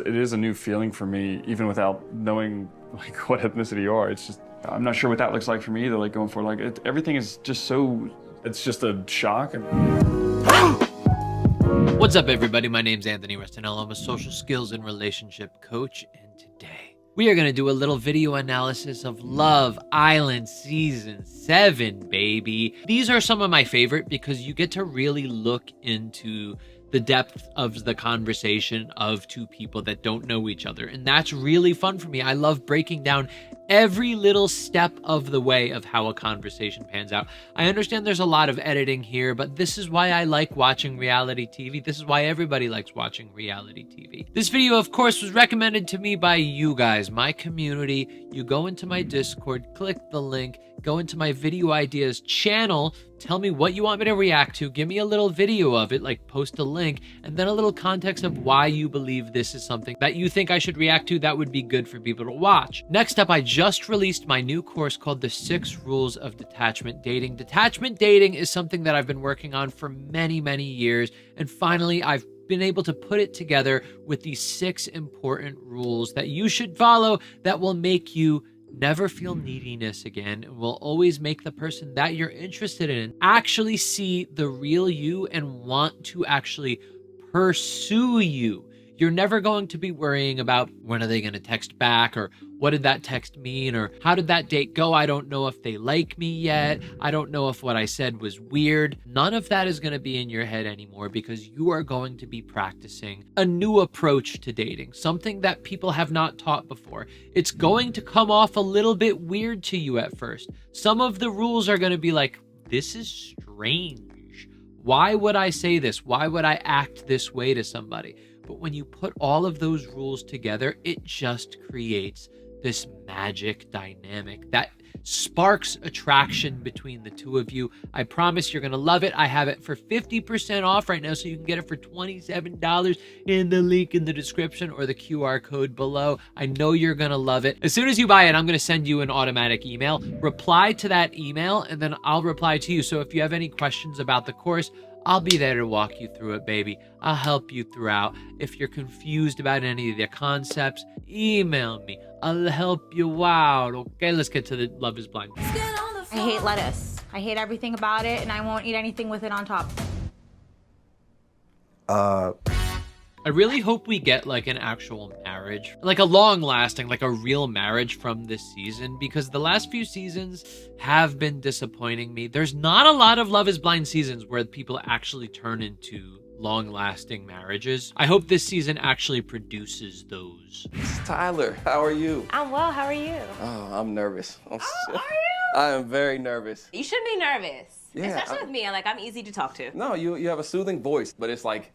It is a new feeling for me, even without knowing like what ethnicity you are. It's just, I'm not sure what that looks like for me either, like going forward. Like everything is just so, it's just a shock. What's up, everybody? My name's Anthony Restinello. I'm a social skills and relationship coach, and today we are going to do a little video analysis of Love Island Season 7, baby. These are some of my favorite because you get to really look into the depth of the conversation of two people that don't know each other, and that's really fun for me. I love breaking down every little step of the way of how a conversation pans out. I understand there's a lot of editing here, but this is why I like watching reality TV. This is why everybody likes watching reality TV. This video, of course, was recommended to me by you guys, my community. You go into my Discord, click the link, go into my video ideas channel, tell me what you want me to react to, give me a little video of it, like post a link, and then a little context of why you believe this is something that you think I should react to that would be good for people to watch. Next up, I just released my new course called The 6 Rules of Detachment Dating. Detachment dating is something that I've been working on for many, many years, and finally I've been able to put it together with these 6 important rules that you should follow that will make you never feel neediness again, and will always make the person that you're interested in actually see the real you and want to actually pursue you. You're never going to be worrying about when are they going to text back, or what did that text mean, or how did that date go? I don't know if they like me yet. I don't know if what I said was weird. None of that is going to be in your head anymore because you are going to be practicing a new approach to dating, something that people have not taught before. It's going to come off a little bit weird to you at first. Some of the rules are going to be like, this is strange. Why would I say this? Why would I act this way to somebody? But when you put all of those rules together, it just creates this magic dynamic that sparks attraction between the two of you. I promise you're going to love it. I have it for 50% off right now, so you can get it for $27 in the link in the description or the QR code below. I know you're going to love it. As soon as you buy it, I'm going to send you an automatic email. Reply to that email, and then I'll reply to you. So if you have any questions about the course, I'll be there to walk you through it, baby. I'll help you throughout. If you're confused about any of the concepts, email me. I'll help you out. Okay, let's get to the Love is Blind. I hate lettuce. I hate everything about it, and I won't eat anything with it on top. I really hope we get like an actual marriage, like a long lasting, like a real marriage from this season, because the last few seasons have been disappointing me. There's not a lot of Love is Blind seasons where people actually turn into long lasting marriages. I hope this season actually produces those. Tyler, how are you? I'm well, how are you? Oh, I'm nervous. Are you? I am very nervous. You shouldn't be nervous. Yeah, Especially with me, like I'm easy to talk to. No, you have a soothing voice, but it's like,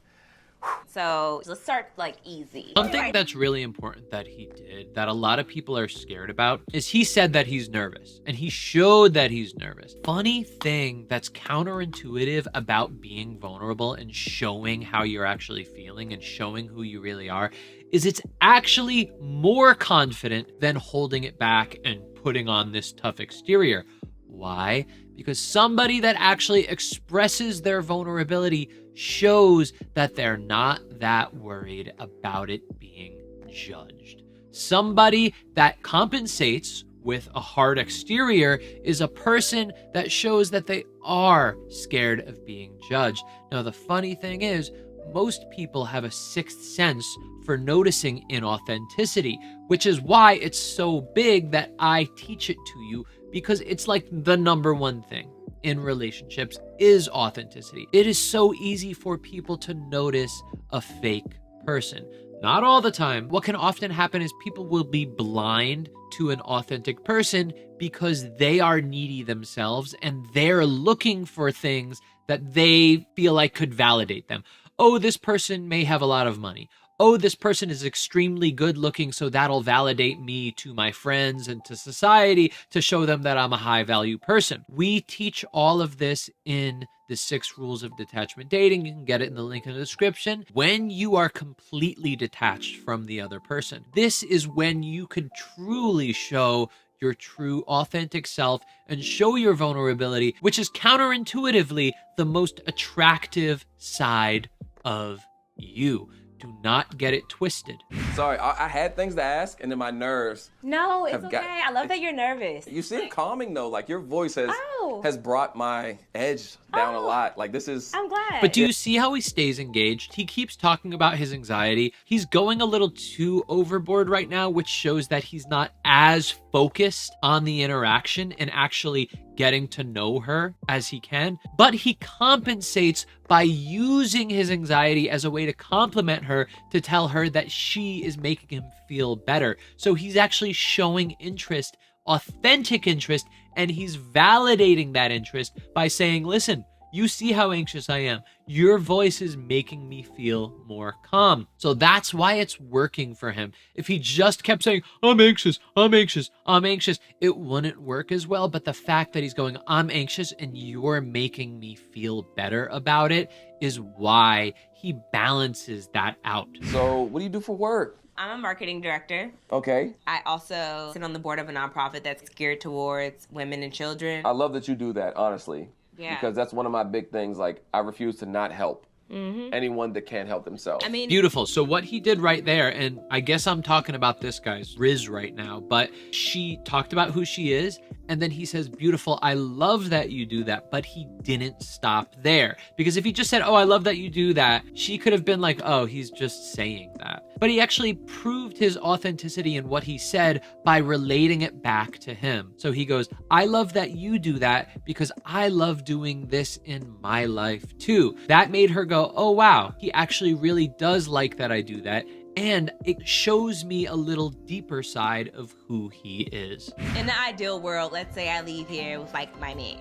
So let's start like easy. Something that's really important that he did that a lot of people are scared about is he said that he's nervous, and he showed that he's nervous. Funny thing that's counterintuitive about being vulnerable and showing how you're actually feeling and showing who you really are is it's actually more confident than holding it back and putting on this tough exterior. Why? Because somebody that actually expresses their vulnerability shows that they're not that worried about it being judged. Somebody that compensates with a hard exterior is a person that shows that they are scared of being judged. Now, the funny thing is, most people have a sixth sense for noticing inauthenticity, which is why it's so big that I teach it to you, because it's like the #1 thing in relationships is authenticity. It is so easy for people to notice a fake person. Not all the time. What can often happen is people will be blind to an authentic person because they are needy themselves and they're looking for things that they feel like could validate them. Oh, this person may have a lot of money. Oh, this person is extremely good looking, so that'll validate me to my friends and to society to show them that I'm a high value person. We teach all of this in the 6 Rules of Detachment Dating. You can get it in the link in the description. When you are completely detached from the other person, this is when you can truly show your true authentic self and show your vulnerability, which is counterintuitively the most attractive side of you. Do not get it twisted. Sorry, I had things to ask, and then my nerves. No, it's Have okay. got- I love that you're nervous. You seem calming though. Like your voice has Oh. has brought my edge down a Oh. lot. Like this is. I'm glad. But do you see how he stays engaged? He keeps talking about his anxiety. He's going a little too overboard right now, which shows that he's not as focused on the interaction and actually getting to know her as he can. But he compensates by using his anxiety as a way to compliment her, to tell her that she is making him feel better. So he's actually showing interest, authentic interest, and he's validating that interest by saying, listen, you see how anxious I am. Your voice is making me feel more calm. So that's why it's working for him. If he just kept saying, I'm anxious, I'm anxious, I'm anxious, it wouldn't work as well. But the fact that he's going, I'm anxious and you're making me feel better about it is why he balances that out. So what do you do for work? I'm a marketing director. Okay. I also sit on the board of a nonprofit that's geared towards women and children. I love that you do that, honestly. Yeah. Because that's one of my big things. Like, I refuse to not help anyone that can't help themselves. I mean, Beautiful. So what he did right there, and I guess I'm talking about this guy's Riz right now, but she talked about who she is, and then he says, beautiful, I love that you do that, but he didn't stop there. Because if he just said, oh, I love that you do that, she could have been like, oh, he's just saying that. But he actually proved his authenticity in what he said by relating it back to him. So he goes, I love that you do that because I love doing this in my life too. That made her go, oh wow, he actually really does like that I do that. And it shows me a little deeper side of who he is. in the ideal world, let's say I leave here with like my man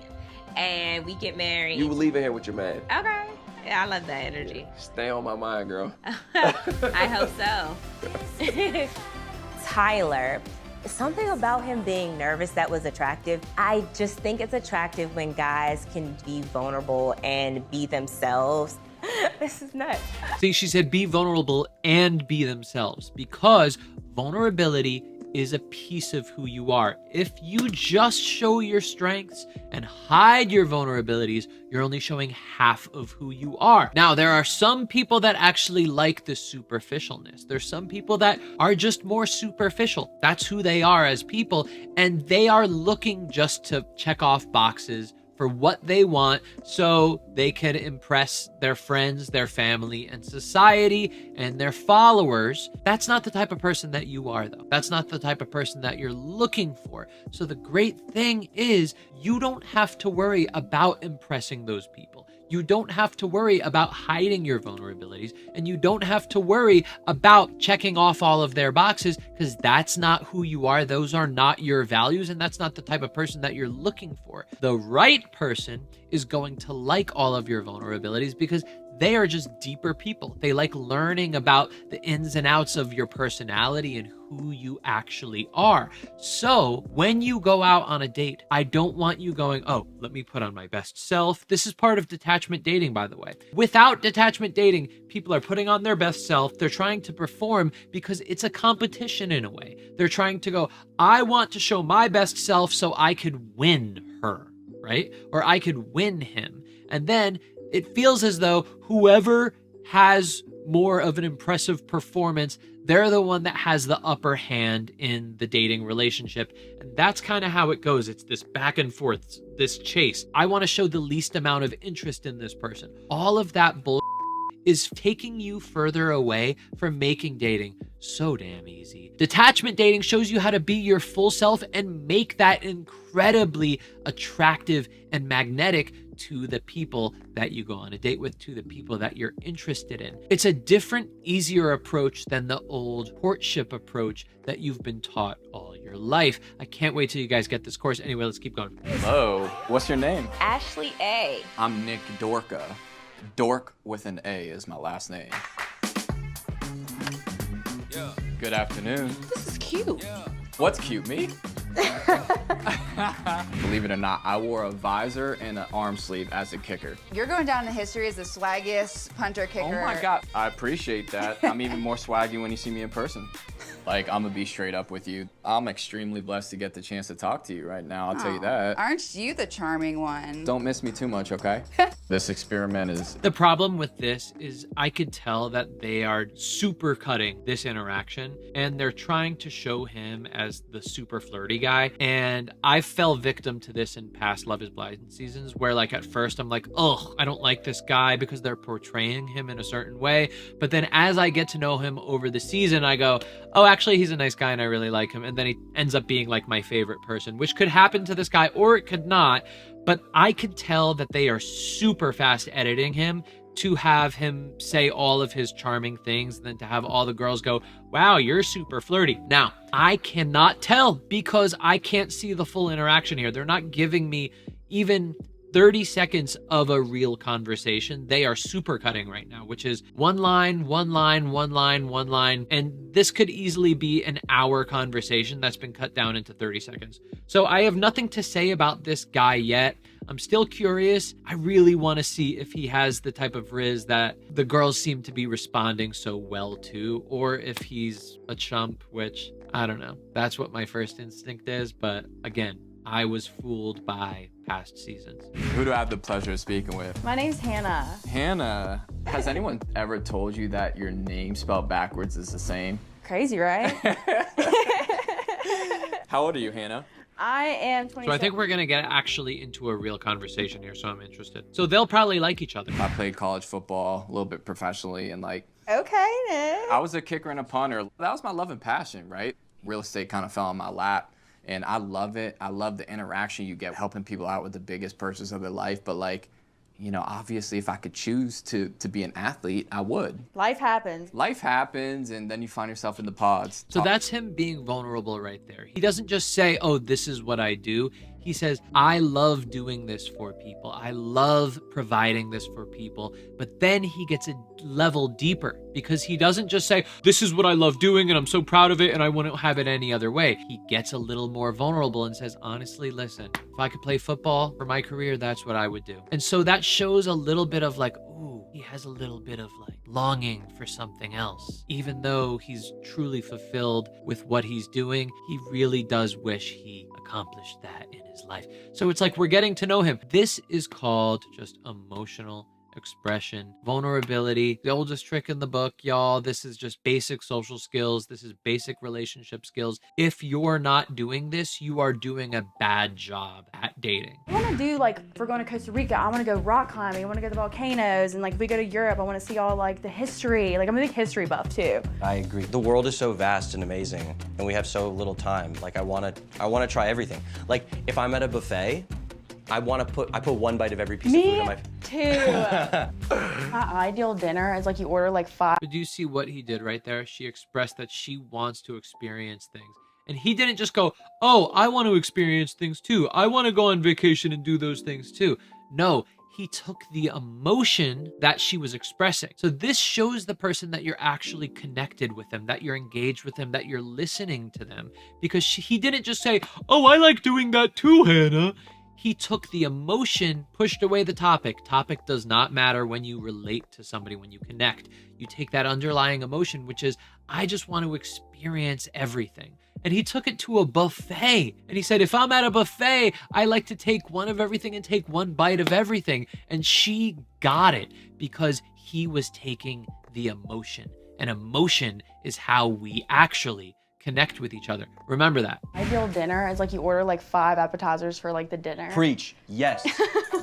and we get married. You will leave it here with your man. Okay. Yeah, I love that energy. Stay on my mind, girl. I hope so. Tyler, something about him being nervous that was attractive. I just think it's attractive when guys can be vulnerable and be themselves. This is nuts. See, she said be vulnerable and be themselves, because vulnerability is a piece of who you are. If you just show your strengths and hide your vulnerabilities, you're only showing half of who you are. Now, there are some people that actually like the superficialness. There's some people that are just more superficial. That's who they are as people, and they are looking just to check off boxes for what they want so they can impress their friends, their family, and society, and their followers. That's not the type of person that you are, though. That's not the type of person that you're looking for. So the great thing is you don't have to worry about impressing those people. You don't have to worry about hiding your vulnerabilities, and you don't have to worry about checking off all of their boxes, because that's not who you are. Those are not your values, and that's not the type of person that you're looking for. The right person is going to like all of your vulnerabilities because they are just deeper people. They like learning about the ins and outs of your personality and who you actually are. So when you go out on a date, I don't want you going, oh, let me put on my best self. This is part of detachment dating, by the way. Without detachment dating, people are putting on their best self. They're trying to perform because it's a competition in a way. They're trying to go, I want to show my best self so I could win her, right? Or I could win him. And then it feels as though whoever has more of an impressive performance, they're the one that has the upper hand in the dating relationship. And that's kind of how it goes. It's this back and forth, this chase. I want to show the least amount of interest in this person. All of that bull is taking you further away from making dating so damn easy. Detachment dating shows you how to be your full self and make that incredibly attractive and magnetic to the people that you go on a date with, to the people that you're interested in. It's a different, easier approach than the old courtship approach that you've been taught all your life. I can't wait till you guys get this course. Anyway, let's keep going. Hello, what's your name? Ashley A. I'm Nick Dorka. Dork with an A is my last name. Yeah. Good afternoon. This is cute. What's cute, me? Believe it or not, I wore a visor and an arm sleeve as a kicker. You're going down in history as the swaggiest punter kicker. Oh my God, I appreciate that. I'm even more swaggy when you see me in person. Like, I'm gonna be straight up with you. I'm extremely blessed to get the chance to talk to you right now, I'll tell you that. Aren't you the charming one? Don't miss me too much, okay? This experiment is The problem with this is I could tell that they are super cutting this interaction and they're trying to show him as the super flirty guy. And I fell victim to this in past Love is Blind seasons where like at first I'm like, oh, I don't like this guy because they're portraying him in a certain way. But then as I get to know him over the season, I go, oh, actually, he's a nice guy and I really like him. And then he ends up being like my favorite person, which could happen to this guy or it could not. But I could tell that they are super fast editing him to have him say all of his charming things and then to have all the girls go, wow, you're super flirty. Now, I cannot tell because I can't see the full interaction here. They're not giving me even 30 seconds of a real conversation. They are super cutting right now, which is one line, one line, one line, one line. And this could easily be an hour conversation that's been cut down into 30 seconds. So I have nothing to say about this guy yet. I'm still curious. I really want to see if he has the type of riz that the girls seem to be responding so well to, or if he's a chump, which I don't know. That's what my first instinct is. But again, I was fooled by past seasons. Who do I have the pleasure of speaking with? My name's Hannah. Hannah, has anyone ever told you that your name spelled backwards is the same? Crazy, right? How old are you, Hannah? I am 27. So I think we're going to get actually into a real conversation here, so I'm interested. So they'll probably like each other. I played college football a little bit professionally, and like, Okay, Nick. I was a kicker and a punter. That was my love and passion, right? Real estate kind of fell in my lap. And I love it. I love the interaction you get helping people out with the biggest purchase of their life. But like, you know, obviously if I could choose to be an athlete, I would. Life happens. Life happens and then you find yourself in the pods. So that's him being vulnerable right there. He doesn't just say, oh, this is what I do. He says, I love doing this for people. I love providing this for people. But then he gets a level deeper because he doesn't just say, this is what I love doing and I'm so proud of it and I wouldn't have it any other way. He gets a little more vulnerable and says, honestly, listen, if I could play football for my career, that's what I would do. And so that shows a little bit of like, ooh, he has a little bit of like longing for something else. Even though he's truly fulfilled with what he's doing, he really does wish he accomplished that in his life. So it's like we're getting to know him. This is called just emotional expression, vulnerability, the oldest trick in the book, y'all. This is just basic social skills. This is basic relationship skills. If you're not doing this, you are doing a bad job at dating. I want to do, like, if we're going to Costa Rica, I want to go rock climbing. I want to go to the volcanoes. And, like, if we go to Europe, I want to see all, like, the history. Like, I'm a big history buff, too. I agree. The world is so vast and amazing, and we have so little time. Like, I want to try everything. Like, if I'm at a buffet, I put one bite of every piece of food in my... too. My ideal dinner is, like, you order, like, 5. But do you see what he did right there? She expressed that she wants to experience things. And he didn't just go, oh, I want to experience things too. I want to go on vacation and do those things too. No, he took the emotion that she was expressing. So this shows the person that you're actually connected with them, that you're engaged with them, that you're listening to them. Because he didn't just say, oh, I like doing that too, Hannah. He took the emotion, pushed away the topic. Topic does not matter when you relate to somebody, when you connect. You take that underlying emotion, which is, I just want to experience everything. And he took it to a buffet. And he said, if I'm at a buffet, I like to take one of everything and take one bite of everything. And she got it because he was taking the emotion. And emotion is how we actually connect with each other. Remember that. Ideal dinner is, like, you order, like, 5 appetizers for, like, the dinner. Preach. Yes.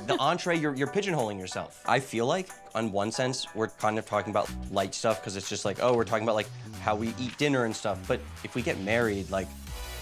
The entree, you're pigeonholing yourself. I feel like, on one sense, we're kind of talking about light stuff because it's just like, oh, we're talking about, like, how we eat dinner and stuff. But if we get married, like,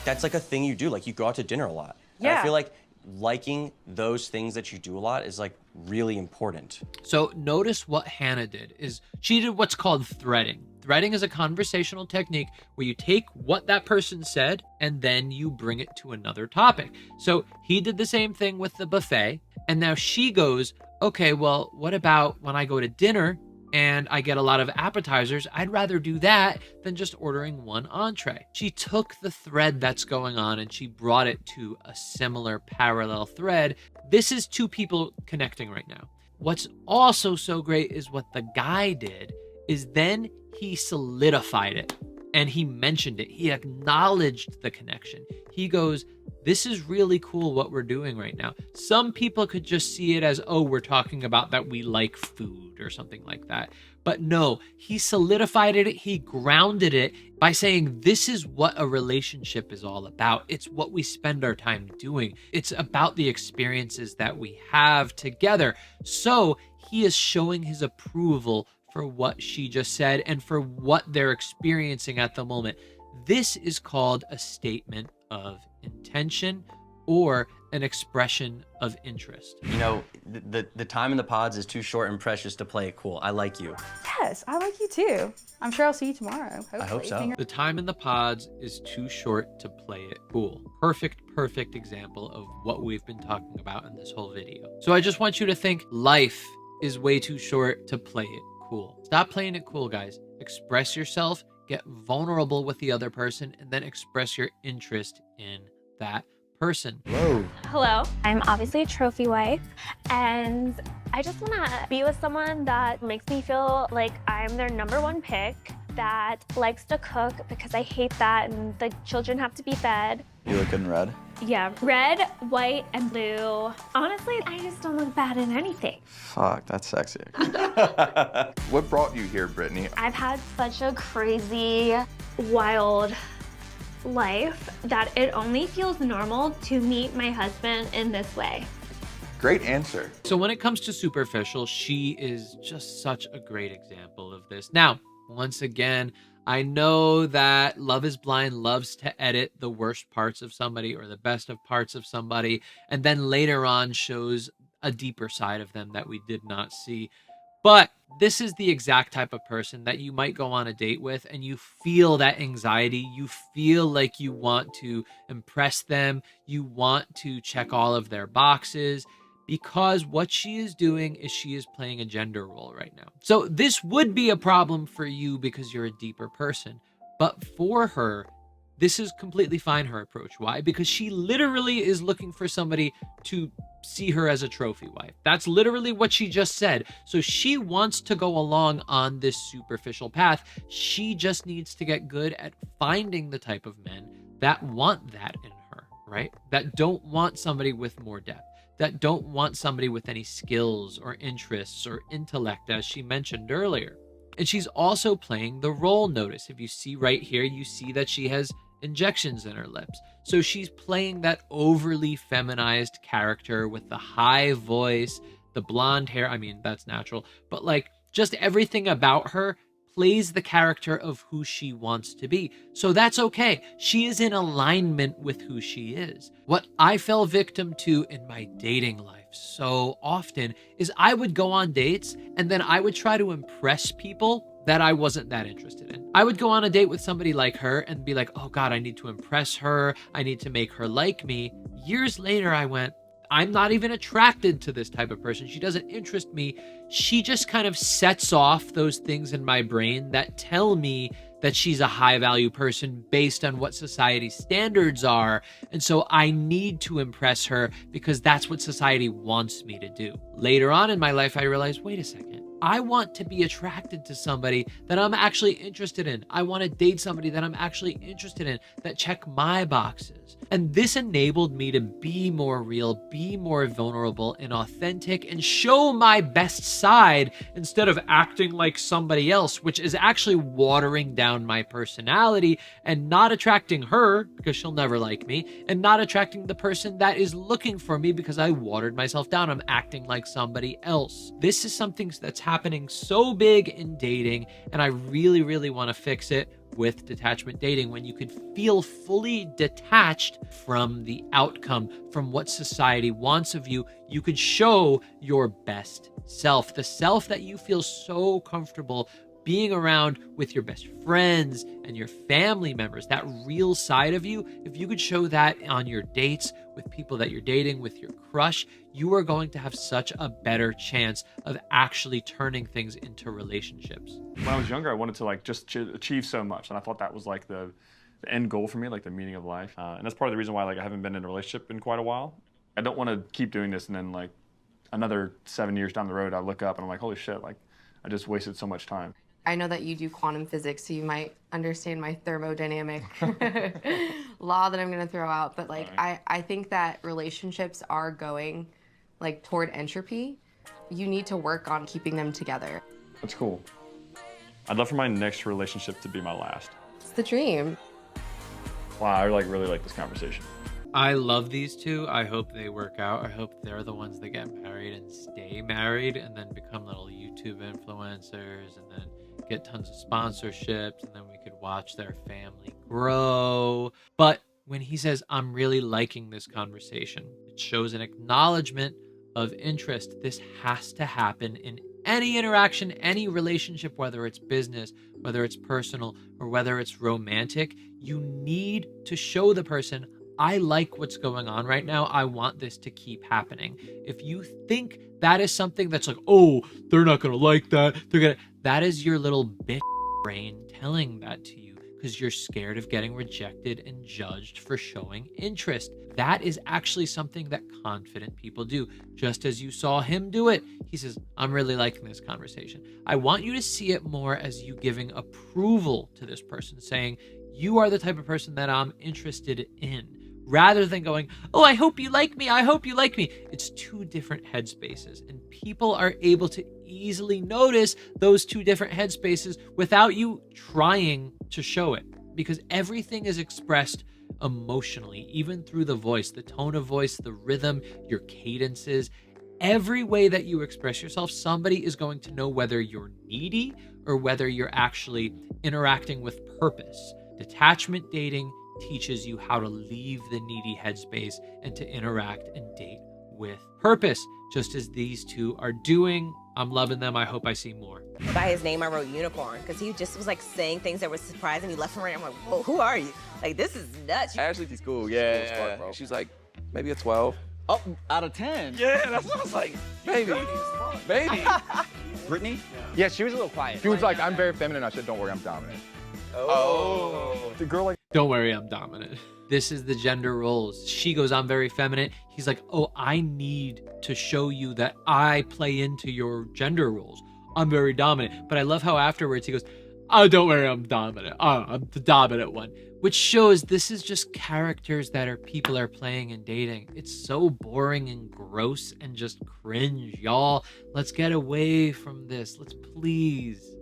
that's, like, a thing you do. Like, you go out to dinner a lot. Yeah. And I feel like liking those things that you do a lot is, like, really important. So notice what Hannah did is she did what's called threading. Threading is a conversational technique where you take what that person said and then you bring it to another topic. So he did the same thing with the buffet. And now she goes, okay, well, what about when I go to dinner and I get a lot of appetizers? I'd rather do that than just ordering one entree. She took the thread that's going on and she brought it to a similar parallel thread. This is two people connecting right now. What's also so great is what the guy did is then he solidified it and he mentioned it. He acknowledged the connection. He goes, this is really cool what we're doing right now. Some people could just see it as, oh, we're talking about that we like food or something like that. But no, he solidified it, he grounded it by saying this is what a relationship is all about. It's what we spend our time doing. It's about the experiences that we have together. So he is showing his approval for what she just said and for what they're experiencing at the moment. This is called a statement of intention or an expression of interest. You know, the time in the pods is too short and precious to play it cool. I like you. Yes, I like you too. I'm sure I'll see you tomorrow. Hopefully. I hope so. The time in the pods is too short to play it cool. Perfect example of what we've been talking about in this whole video. So I just want you to think life is way too short to play it cool. Stop playing it cool, guys. Express yourself, get vulnerable with the other person, and then express your interest in that person. Whoa. Hello, I'm obviously a trophy wife, and I just want to be with someone that makes me feel like I'm their #1 pick, that likes to cook because I hate that and the children have to be fed. You look good in red. Yeah, red, white, and blue. Honestly, I just don't look bad in anything. Fuck, that's sexy. What brought you here, Brittany? I've had such a crazy, wild life that it only feels normal to meet my husband in this way. Great answer. So when it comes to superficial, she is just such a great example of this. Now, once again, I know that Love is Blind loves to edit the worst parts of somebody or the best of parts of somebody, and then later on shows a deeper side of them that we did not see. But this is the exact type of person that you might go on a date with and you feel that anxiety. You feel like you want to impress them. You want to check all of their boxes, because what she is doing is she is playing a gender role right now. So this would be a problem for you because you're a deeper person. But for her, this is completely fine, her approach. Why? Because she literally is looking for somebody to see her as a trophy wife. That's literally what she just said. So she wants to go along on this superficial path. She just needs to get good at finding the type of men that want that in her, right? That don't want somebody with more depth, that don't want somebody with any skills or interests or intellect, as she mentioned earlier. And she's also playing the role. Notice, if you see right here, you see that she has injections in her lips. So she's playing that overly feminized character with the high voice, the blonde hair. I mean, that's natural, but like just everything about her plays the character of who she wants to be. So that's okay. She is in alignment with who she is. What I fell victim to in my dating life so often is I would go on dates and then I would try to impress people that I wasn't that interested in. I would go on a date with somebody like her and be like, oh God, I need to impress her. I need to make her like me. Years later, I went, I'm not even attracted to this type of person. She doesn't interest me. She just kind of sets off those things in my brain that tell me that she's a high value person based on what society's standards are. And so I need to impress her because that's what society wants me to do. Later on in my life, I realized, wait a second. I want to be attracted to somebody that I'm actually interested in. I want to date somebody that I'm actually interested in, that check my boxes. And this enabled me to be more real, be more vulnerable and authentic, and show my best side instead of acting like somebody else, which is actually watering down my personality and not attracting her because she'll never like me, and not attracting the person that is looking for me because I watered myself down. I'm acting like somebody else. This is something that's happening so big in dating, and I really want to fix it with detachment dating, when you could feel fully detached from the outcome, from what society wants of you. You could show your best self, the self that you feel so comfortable being around with your best friends and your family members, that real side of you. If you could show that on your dates with people that you're dating, with your crush, you are going to have such a better chance of actually turning things into relationships. When I was younger, I wanted to like just achieve so much, and I thought that was like the end goal for me, like the meaning of life. And that's part of the reason why like I haven't been in a relationship in quite a while. I don't want to keep doing this and then like another 7 years down the road, I look up and I'm like, holy shit, like I just wasted so much time. I know that you do quantum physics, so you might understand my thermodynamic law that I'm gonna throw out. But like, I think that relationships are going like toward entropy. You need to work on keeping them together. That's cool. I'd love for my next relationship to be my last. It's the dream. Wow, I like really like this conversation. I love these two. I hope they work out. I hope they're the ones that get married and stay married and then become little YouTube influencers and then get tons of sponsorships and then we could watch their family grow. But when he says, I'm really liking this conversation, it shows an acknowledgement of interest. This has to happen in any interaction, any relationship, whether it's business, whether it's personal, or whether it's romantic. You need to show the person, I like what's going on right now. I want this to keep happening. If you think that is something that's like, oh, they're not going to like that. That is your little bitch brain telling that to you because you're scared of getting rejected and judged for showing interest. That is actually something that confident people do. Just as you saw him do it, he says, I'm really liking this conversation. I want you to see it more as you giving approval to this person, saying, you are the type of person that I'm interested in, rather than going, oh, I hope you like me. I hope you like me. It's two different headspaces, and people are able to easily notice those two different headspaces without you trying to show it, because everything is expressed emotionally, even through the voice, the tone of voice, the rhythm, your cadences. Every way that you express yourself, somebody is going to know whether you're needy or whether you're actually interacting with purpose. Detachment dating teaches you how to leave the needy headspace and to interact and date with purpose, just as these two are doing. I'm loving them. I hope I see more. By his name, I wrote unicorn, because he just was like saying things that were surprising me left and right. I'm like, whoa, who are you? Like, this is nuts. Ashley, she's cool. Yeah. She's smart, bro. She's like maybe a 12. Oh, out of 10. Yeah, that's what I was like. Maybe. Maybe. Brittany? Yeah, she was a little quiet. She was like, I'm very feminine. I said, don't worry, I'm dominant. Oh. The girl like, don't worry, I'm dominant. This is the gender roles. She goes, I'm very feminine. He's like, oh, I need to show you that I play into your gender roles. I'm very dominant. But I love how afterwards he goes, oh, don't worry, I'm dominant. Oh, I'm the dominant one. Which shows this is just characters that people are playing and dating. It's so boring and gross and just cringe, y'all. Let's get away from this. Let's please.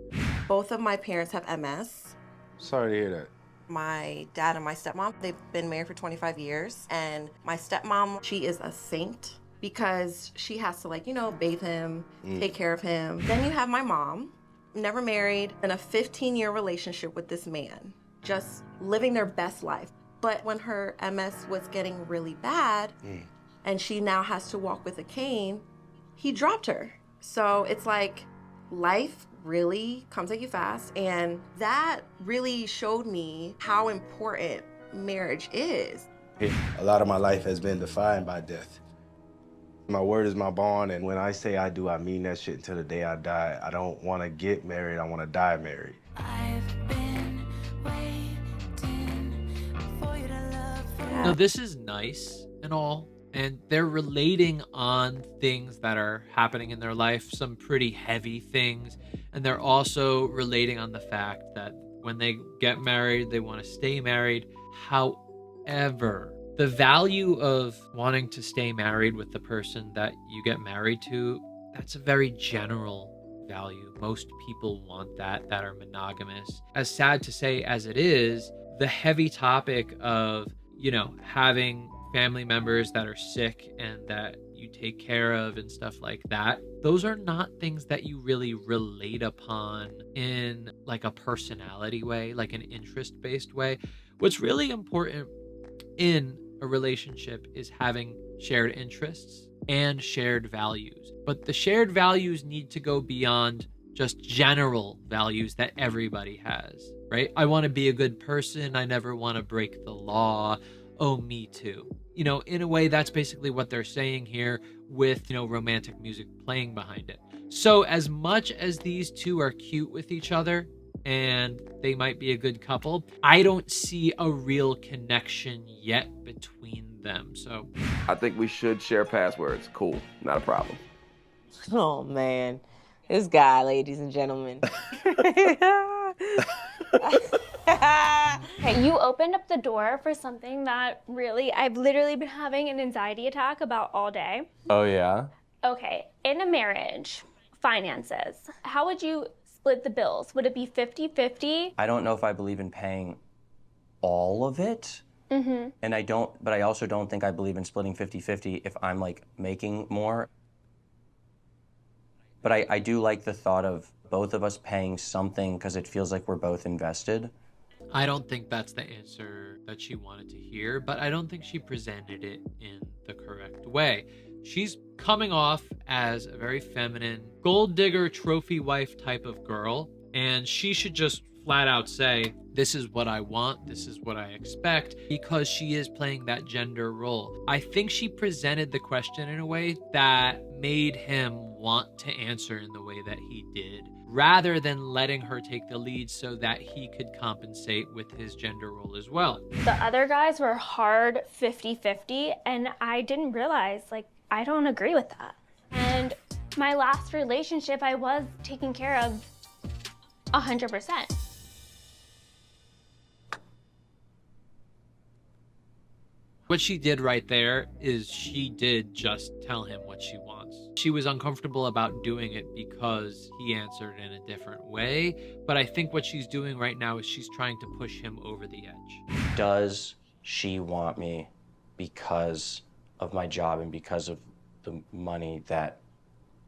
Both of my parents have MS. sorry to hear that. My dad and my stepmom, they've been married for 25 years. And my stepmom, she is a saint because she has to, like, you know, bathe him, take care of him. Then you have my mom, never married, in a 15-year relationship with this man, just living their best life. But when her MS was getting really bad and she now has to walk with a cane, he dropped her. So it's like life really comes at you fast, and that really showed me how important marriage is. A lot of my life has been defined by death. My word is my bond, and when I say I do, I mean that shit until the day I die. I don't want to get married, I want to die married. Now, this is nice and all, and they're relating on things that are happening in their life, some pretty heavy things, and they're also relating on the fact that when they get married, they want to stay married. However, the value of wanting to stay married with the person that you get married to, that's a very general value. Most people want that are monogamous. As sad to say as it is, the heavy topic of, you know, having family members that are sick and that you take care of and stuff like that, those are not things that you really relate upon in like a personality way, like an interest-based way. What's really important in a relationship is having shared interests and shared values. But the shared values need to go beyond just general values that everybody has, right? I want to be a good person. I never want to break the law. Oh, me too. You know, in a way, that's basically what they're saying here with, you know, romantic music playing behind it. So as much as these two are cute with each other and they might be a good couple, I don't see a real connection yet between them. So I think we should share passwords. Cool, not a problem. Oh, man. This guy, ladies and gentlemen. Okay, you opened up the door for something that really, I've literally been having an anxiety attack about all day. Oh, yeah? Okay, in a marriage, finances, how would you split the bills? Would it be 50-50? I don't know if I believe in paying all of it. Mm-hmm. And I also don't think I believe in splitting 50-50 if I'm like making more. But I do like the thought of both of us paying something because it feels like we're both invested. I don't think that's the answer that she wanted to hear, but I don't think she presented it in the correct way. She's coming off as a very feminine, gold digger, trophy wife type of girl, and she should just flat out say, this is what I want, this is what I expect, because she is playing that gender role. I think she presented the question in a way that made him want to answer in the way that he did, rather than letting her take the lead so that he could compensate with his gender role as well. The other guys were hard 50-50, and I didn't realize, like, I don't agree with that. And my last relationship, I was taken care of 100%. What she did right there is she did just tell him what she wants. She was uncomfortable about doing it because he answered in a different way, but I think what she's doing right now is she's trying to push him over the edge. Does she want me because of my job and because of the money that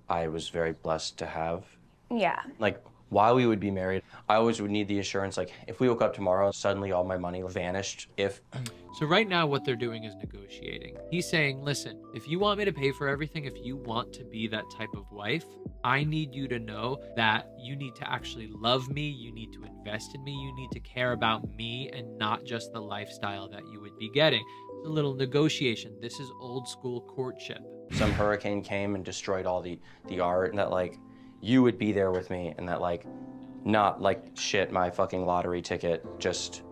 I was very blessed to have? Yeah. Like, while we would be married, I always would need the assurance, like, if we woke up tomorrow, suddenly all my money vanished, So right now what they're doing is negotiating. He's saying, listen, if you want me to pay for everything, if you want to be that type of wife, I need you to know that you need to actually love me, you need to invest in me, you need to care about me and not just the lifestyle that you would be getting. It's a little negotiation. This is old school courtship. some hurricane came and destroyed all the art, and that, like, you would be there with me, and that, like, not like shit, my fucking lottery ticket just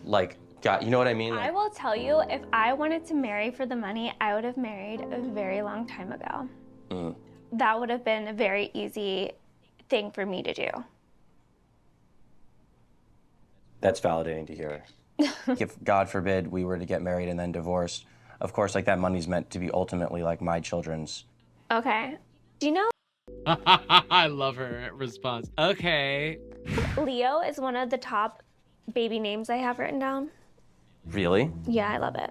like got, you know what I mean? I will tell you, if I wanted to marry for the money, I would have married a very long time ago. That would have been a very easy thing for me to do. That's validating to hear. If, God forbid, we were to get married and then divorced, of course, like, that money's meant to be ultimately, like, my children's. Okay. Do you know I love her response. Okay. Leo is one of the top baby names I have written down? Really? Yeah, I love it.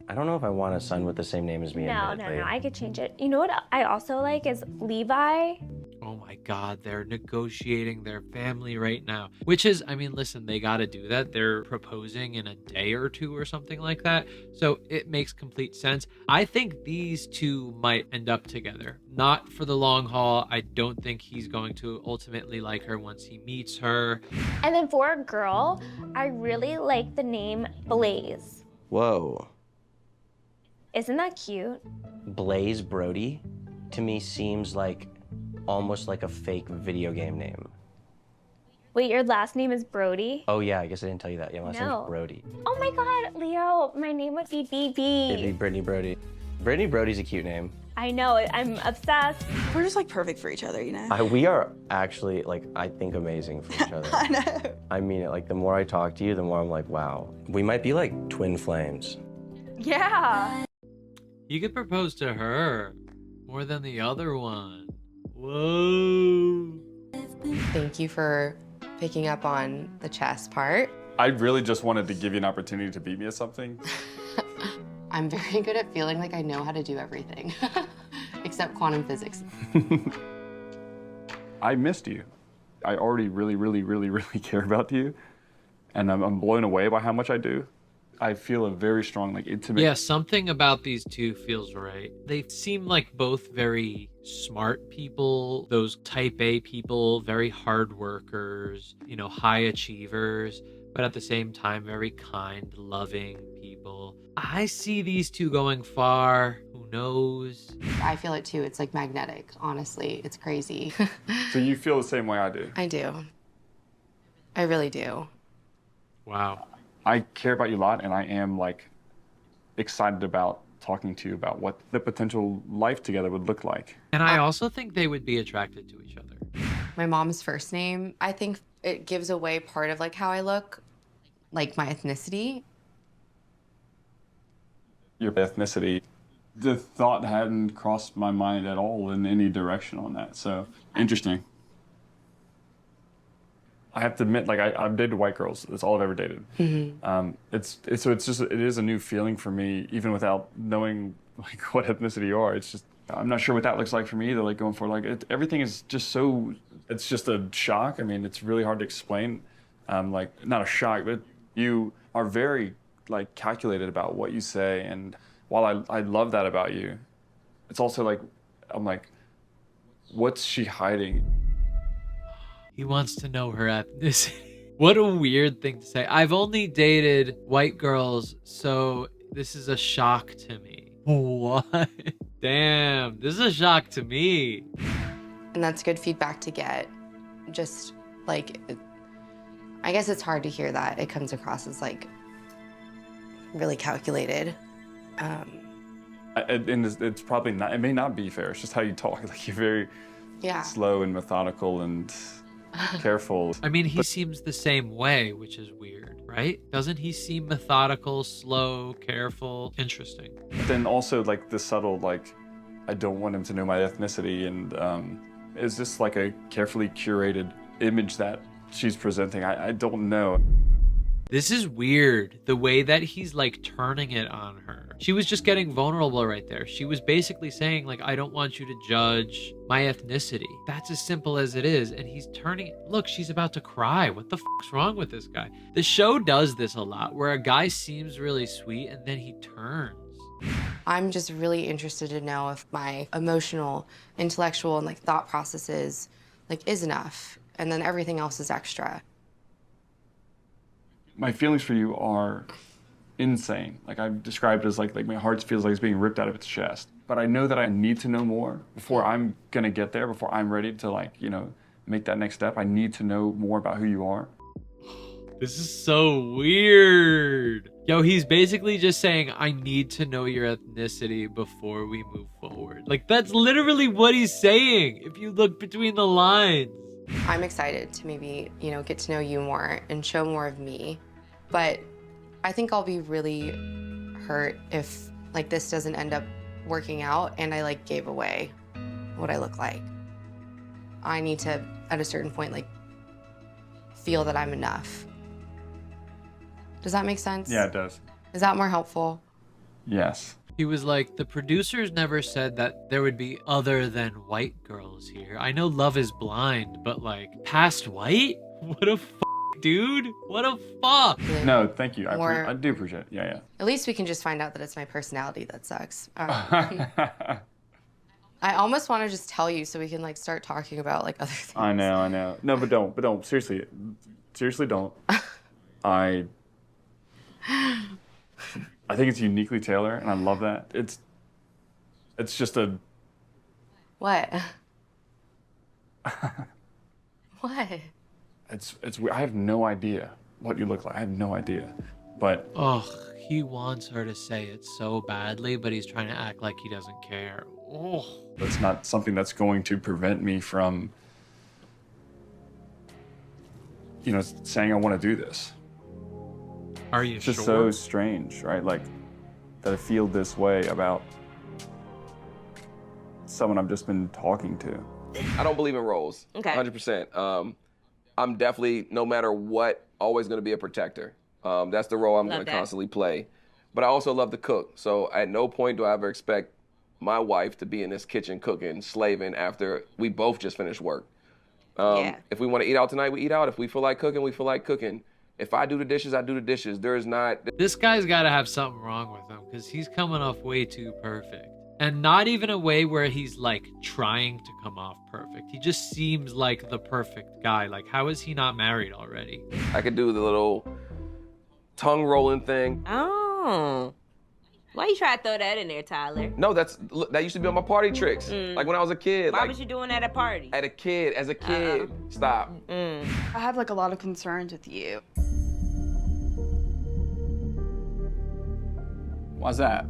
I don't know if I want a son with the same name as me. No, I could change it. You know what I also like is Levi. Oh my God, they're negotiating their family right now. Which is, I mean, listen, they got to do that. They're proposing in a day or two or something like that. So it makes complete sense. I think these two might end up together. Not for the long haul. I don't think he's going to ultimately like her once he meets her. And then for a girl, I really like the name Blaze. Whoa. Isn't that cute? Blaze Brody, to me, seems like almost like a fake video game name. Wait, your last name is Brody? Oh yeah, I guess I didn't tell you that. Yeah, my last No. name's Brody. Oh my God, Leo, my name would be BB. It'd be Brittany Brody. Brittany Brody's a cute name. I know, I'm obsessed. We're just like perfect for each other, you know? We are actually, like, I think amazing for each other. I know. I mean it. Like, the more I talk to you, the more I'm like, wow. We might be like twin flames. Yeah. You could propose to her more than the other one. Whoa. Thank you for picking up on the chess part. I really just wanted to give you an opportunity to beat me at something. I'm very good at feeling like I know how to do everything, except quantum physics. I missed you. I already really care about you. And I'm blown away by how much I do. I feel a very strong, like, intimate... Yeah, something about these two feels right. They seem like both very smart people, those type A people, very hard workers, you know, high achievers, but at the same time, very kind, loving people. I see these two going far. Who knows? I feel it too. It's like magnetic, honestly. It's crazy. So you feel the same way I do? I do. I really do. Wow. I care about you a lot, and I am, like, excited about talking to you about what the potential life together would look like. And I also think they would be attracted to each other. my mom's first name. I think it gives away part of like how I look, like my ethnicity. Your ethnicity, the thought hadn't crossed my mind at all in any direction on that. So interesting. I have to admit, like I've dated white girls. That's all I've ever dated. It is a new feeling for me, even without knowing like what ethnicity you are. It's just I'm not sure what that looks like for me either. Like going for like everything is just so. It's just a shock. I mean, it's really hard to explain. Like not a shock, but you are very like calculated about what you say, and while I love that about you, it's also like I'm like, what's she hiding? He wants to know her ethnicity. What a weird thing to say. I've only dated white girls, so this is a shock to me. What? Damn, this is a shock to me. And that's good feedback to get. Just like, I guess it's hard to hear that. It comes across as like really calculated. And it's probably not, it may not be fair. It's just how you talk. Like you're very slow and methodical and careful. I mean, he seems the same way, which is weird, right? Doesn't he seem methodical, slow, careful? Interesting. But then also like the subtle, like, I don't want him to know my ethnicity, and is this like a carefully curated image that she's presenting? I don't know. This is weird, the way that he's like turning it on her. She was just getting vulnerable right there. She was basically saying like, I don't want you to judge my ethnicity. That's as simple as it is. And he's turning it. Look, she's about to cry. What the fuck's wrong with this guy? The show does this a lot, where a guy seems really sweet and then he turns. I'm just really interested to know if my emotional, intellectual, and like thought processes like is enough, and then everything else is extra. My feelings for you are insane. Like I've described it as like my heart feels like it's being ripped out of its chest. But I know that I need to know more before I'm gonna get there, before I'm ready to like, you know, make that next step. I need to know more about who you are. This is so weird. Yo, he's basically just saying, I need to know your ethnicity before we move forward. Like that's literally what he's saying, if you look between the lines. I'm excited to maybe, you know, get to know you more and show more of me. But I think I'll be really hurt if like this doesn't end up working out and I like gave away what I look like. I need to, at a certain point, like feel that I'm enough. Does that make sense? Yeah, it does. Is that more helpful? Yes. He was like, the producers never said that there would be other than white girls here. I know Love is Blind, but like, past white? What a dude. What a fuck. No, thank you. I do appreciate it. Yeah, yeah. At least we can just find out that it's my personality that sucks. I almost want to just tell you so we can like start talking about like other things. I know. No, but don't. Seriously don't. I think it's uniquely Taylor, and I love that. It's just a... What? What? It's I have no idea what you look like. I have no idea. But... Ugh, he wants her to say it so badly, but he's trying to act like he doesn't care. Oh. It's not something that's going to prevent me from, you know, saying I want to do this. Are you It's just so strange, right? Like, that I feel this way about someone I've just been talking to. I don't believe in roles. Okay. 100%. I'm definitely, no matter what, always going to be a protector. That's the role I'm going to constantly play. But I also love to cook. So at no point do I ever expect my wife to be in this kitchen cooking, slaving after we both just finished work. If we want to eat out tonight, we eat out. If we feel like cooking, we feel like cooking. If I do the dishes, I do the dishes. There is not... This guy's got to have something wrong with him because he's coming off way too perfect. And not even a way where he's like trying to come off perfect. He just seems like the perfect guy. Like, how is he not married already? I could do the little tongue rolling thing. Oh. Why you try to throw that in there, Tyler? No, that used to be on my party tricks. Like when I was a kid. Why was you doing that at a party? As a kid. Stop. I have like a lot of concerns with you. Why's that?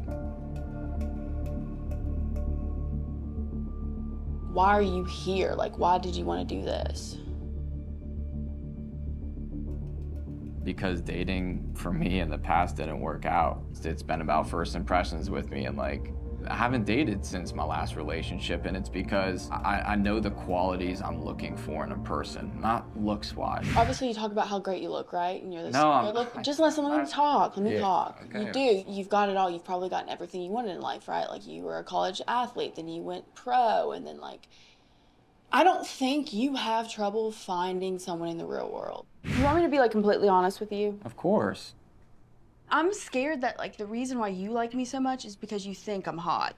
why are you here? Like, why did you want to do this? Because dating for me in the past didn't work out. It's been about first impressions with me, and like, I haven't dated since my last relationship, and it's because I know the qualities I'm looking for in a person, not looks-wise. Obviously, you talk about how great you look, right? And you're this. No, Just let me talk. Let me Yeah, talk. okay. You do. You've got it all. You've probably gotten everything you wanted in life, right? Like, you were a college athlete, then you went pro, and then like, I don't think you have trouble finding someone in the real world. You want me to be like completely honest with you? Of course. I'm scared that like the reason why you like me so much is because you think I'm hot.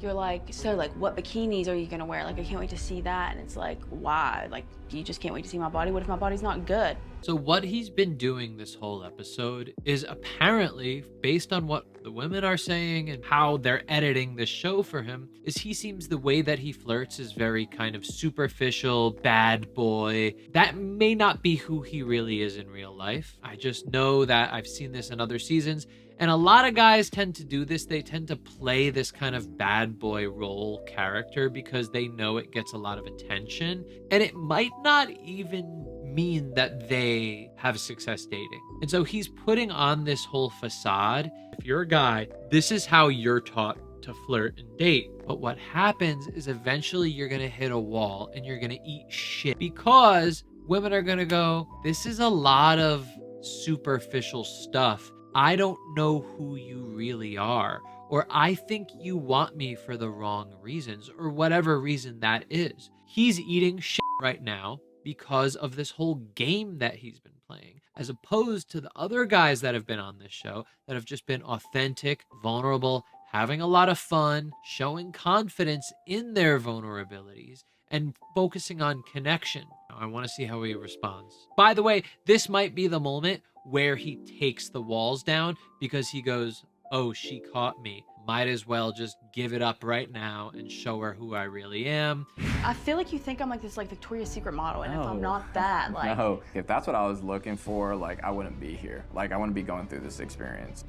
You're like, so like what bikinis are you gonna wear? Like, I can't wait to see that. And it's like, why? Like, you just can't wait to see my body? What if my body's not good? So what he's been doing this whole episode is apparently, based on what the women are saying and how they're editing the show for him, is he seems the way that he flirts is very kind of superficial, bad boy. That may not be who he really is in real life. I just know that I've seen this in other seasons, and a lot of guys tend to do this. They tend to play this kind of bad boy role character because they know it gets a lot of attention, and it might not even mean that they have success dating. And so he's putting on this whole facade. If you're a guy, this is how you're taught to flirt and date. But what happens is eventually you're gonna hit a wall and you're gonna eat shit because women are gonna go, this is a lot of superficial stuff. I don't know who you really are, or I think you want me for the wrong reasons, or whatever reason that is. He's eating shit right now because of this whole game that he's been playing, as opposed to the other guys that have been on this show that have just been authentic, vulnerable, having a lot of fun, showing confidence in their vulnerabilities, and focusing on connection. I want to see how he responds. By the way, this might be the moment where he takes the walls down because he goes, oh, she caught me. Might as well just give it up right now and show her who I really am. I feel like you think I'm like this like Victoria's Secret model, and if I'm not that, like... No, if that's what I was looking for, like, I wouldn't be here. Like, I wouldn't be going through this experience.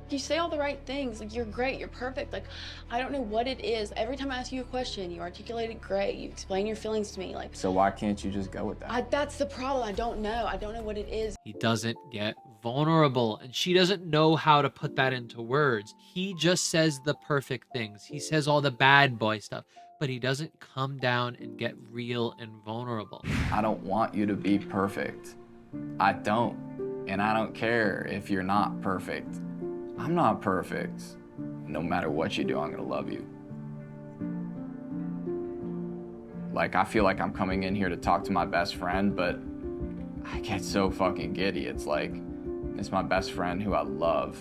You say all the right things. Like, you're great, you're perfect. Like, I don't know what it is. Every time I ask you a question, you articulate it great. You explain your feelings to me. Like, So why can't you just go with that? that's the problem. I don't know. I don't know what it is. He doesn't get vulnerable, and she doesn't know how to put that into words. He just says the perfect things. He says all the bad boy stuff, but he doesn't come down and get real and vulnerable. I don't want you to be perfect. I don't. And I don't care if you're not perfect. I'm not perfect. No matter what you do, I'm gonna love you. Like, I feel like I'm coming in here to talk to my best friend, but I get so fucking giddy. It's like, it's my best friend who I love.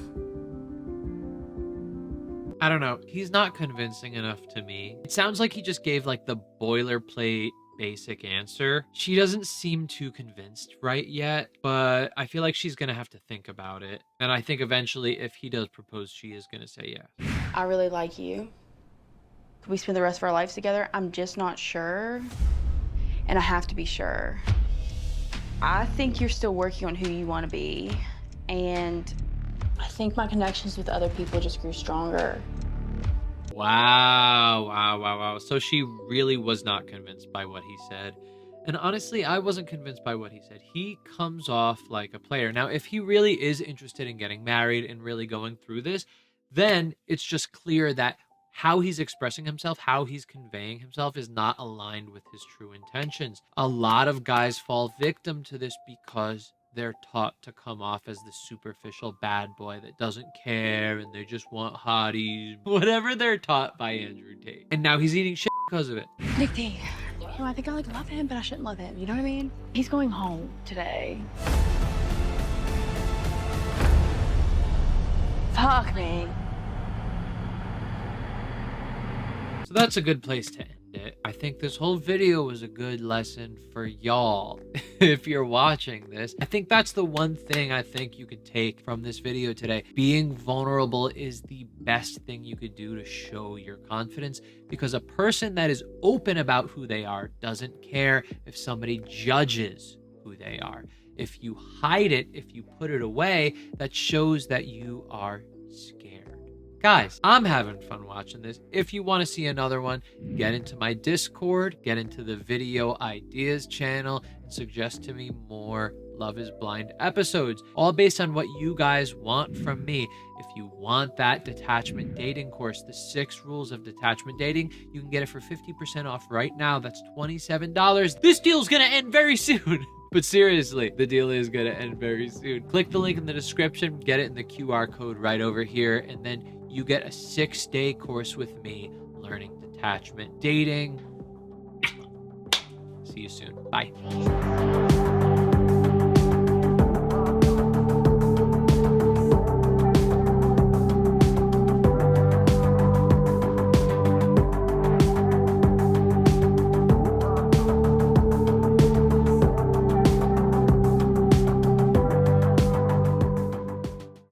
I don't know. He's not convincing enough to me. It sounds like he just gave like the boilerplate basic answer. She doesn't seem too convinced right yet, but I feel like she's gonna have to think about it. And I think eventually if he does propose, she is gonna say yes. I really like you. Could we spend the rest of our lives together? I'm just not sure. And I have to be sure. I think you're still working on who you want to be. And I think my connections with other people just grew stronger. Wow. So she really was not convinced by what he said. And honestly, I wasn't convinced by what he said. He comes off like a player. Now, if he really is interested in getting married and really going through this, then it's just clear that how he's expressing himself, how he's conveying himself is not aligned with his true intentions. A lot of guys fall victim to this because they're taught to come off as the superficial bad boy that doesn't care and they just want hotties, whatever they're taught by Andrew Tate. And now he's eating shit because of it. Nick D, I think I like love him, but I shouldn't love him. You know what I mean? He's going home today. Fuck me. So that's a good place to end it. I think this whole video was a good lesson for y'all. If you're watching this, I think that's the one thing I think you could take from this video today. Being vulnerable is the best thing you could do to show your confidence, because a person that is open about who they are doesn't care if somebody judges who they are. If you hide it, if you put it away, that shows that you are scared. Guys, I'm having fun watching this. If you want to see another one, get into my Discord, get into the video ideas channel, and suggest to me more Love is Blind episodes, all based on what you guys want from me. If you want that detachment dating course, the 6 rules of detachment dating, you can get it for 50% off right now. That's $27. This deal's gonna end very soon. But seriously, the deal is gonna end very soon. Click the link in the description, get it in the QR code right over here, and then you get a 6-day course with me learning detachment dating. See you soon. Bye.